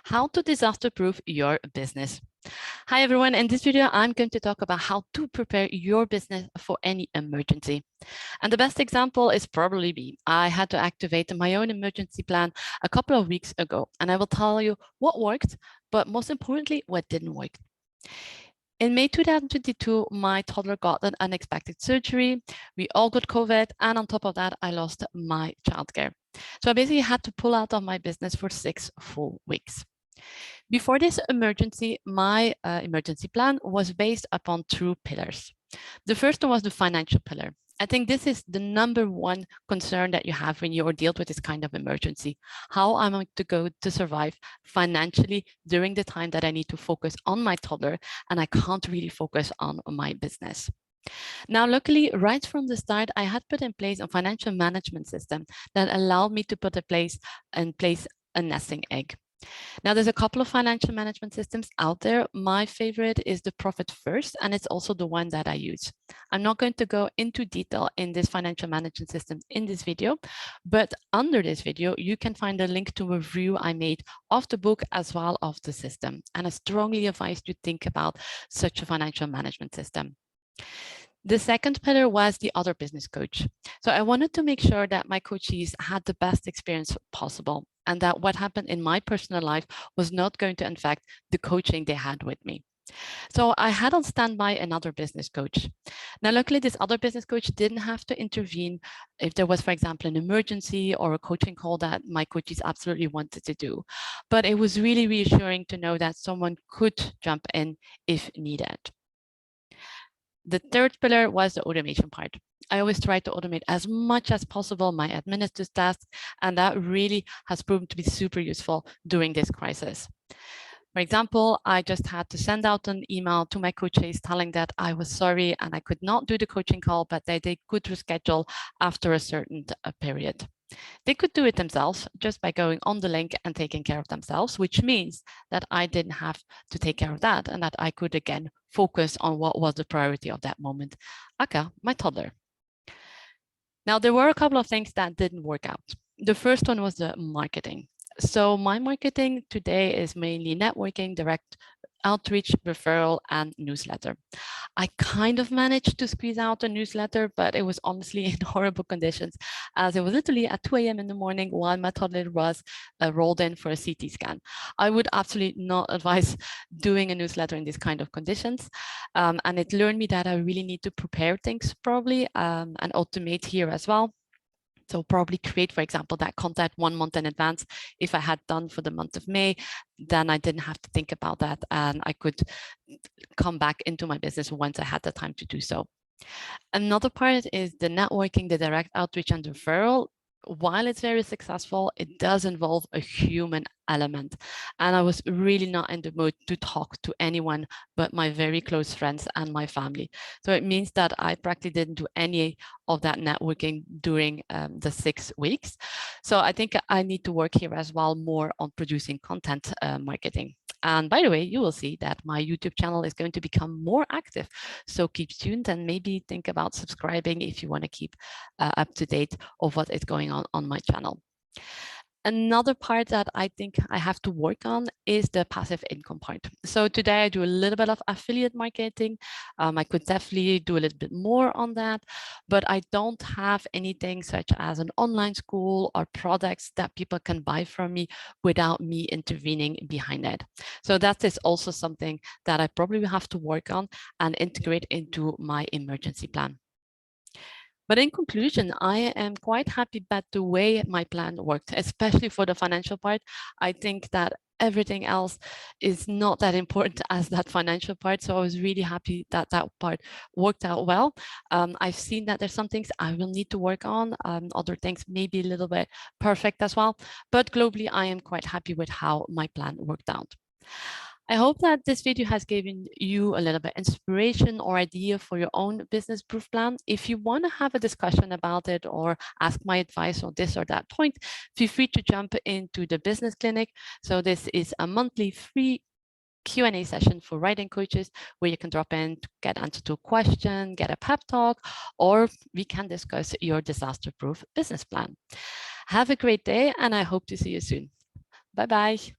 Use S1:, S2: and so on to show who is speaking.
S1: How to disaster-proof your business. Hi everyone, in this video I'm going to talk about how to prepare your business for any emergency. And the best example is probably me. I had to activate my own emergency plan a couple of weeks ago, and I will tell you what worked, but most importantly, what didn't work. In May 2022, my toddler got an unexpected surgery. We all got COVID, and on top of that, I lost my childcare. So I basically had to pull out of my business for 6 full weeks. Before this emergency, my emergency plan was based upon 2 pillars. The first one was the financial pillar. I think this is the #1 concern that you have when you're dealt with this kind of emergency. How am I going to survive financially during the time that I need to focus on my toddler and I can't really focus on my business? Now, luckily, right from the start, I had put in place a financial management system that allowed me to put in place a nesting egg. Now, there's a couple of financial management systems out there. My favorite is the Profit First, and it's also the one that I use. I'm not going to go into detail in this financial management system in this video, but under this video, you can find a link to a review I made of the book as well of the system. And I strongly advise you to think about such a financial management system. The second pillar was the other business coach. So I wanted to make sure that my coachees had the best experience possible and that what happened in my personal life was not going to affect the coaching they had with me. So I had on standby another business coach. Now, luckily, this other business coach didn't have to intervene if there was, for example, an emergency or a coaching call that my coaches absolutely wanted to do. But it was really reassuring to know that someone could jump in if needed. The third pillar was the automation part. I always try to automate as much as possible my administrative tasks, and that really has proven to be super useful during this crisis. For example, I just had to send out an email to my coaches telling that I was sorry and I could not do the coaching call, but that they could reschedule after a certain period. They could do it themselves just by going on the link and taking care of themselves, which means that I didn't have to take care of that and that I could again focus on what was the priority of that moment, aka my toddler. Now, there were a couple of things that didn't work out. The first one was the marketing. So my marketing today is mainly networking, direct outreach, referral, and newsletter. I kind of managed to squeeze out a newsletter, but it was honestly in horrible conditions, as it was literally at 2 a.m. in the morning while my toddler was rolled in for a CT scan. I would absolutely not advise doing a newsletter in these kind of conditions. And it learned me that I really need to prepare things probably and automate here as well. So probably create, for example, that content 1 month in advance. If I had done for the month of May, then I didn't have to think about that and I could come back into my business once I had the time to do so. Another part is the networking, the direct outreach and referral. While it's very successful, it does involve a human element. And I was really not in the mood to talk to anyone but my very close friends and my family. So it means that I practically didn't do any of that networking during the 6 weeks. So I think I need to work here as well more on producing content marketing. And by the way, you will see that my YouTube channel is going to become more active. So keep tuned and maybe think about subscribing if you want to keep up to date of what is going on my channel. Another part that I think I have to work on is the passive income part. So today I do a little bit of affiliate marketing. I could definitely do a little bit more on that, but I don't have anything such as an online school or products that people can buy from me without me intervening behind it. So that is also something that I probably will have to work on and integrate into my emergency plan. But in conclusion, I am quite happy about the way my plan worked, especially for the financial part. I think that everything else is not that important as that financial part. So I was really happy that that part worked out well. I've seen that there's some things I will need to work on, other things maybe a little bit perfect as well. But globally, I am quite happy with how my plan worked out. I hope that this video has given you a little bit inspiration or idea for your own business proof plan. If you want to have a discussion about it or ask my advice on this or that point, feel free to jump into the business clinic. So this is a monthly free Q&A session for writing coaches where you can drop in to get answer to a question, get a pep talk, or we can discuss your disaster proof business plan. Have a great day and I hope to see you soon. Bye-bye.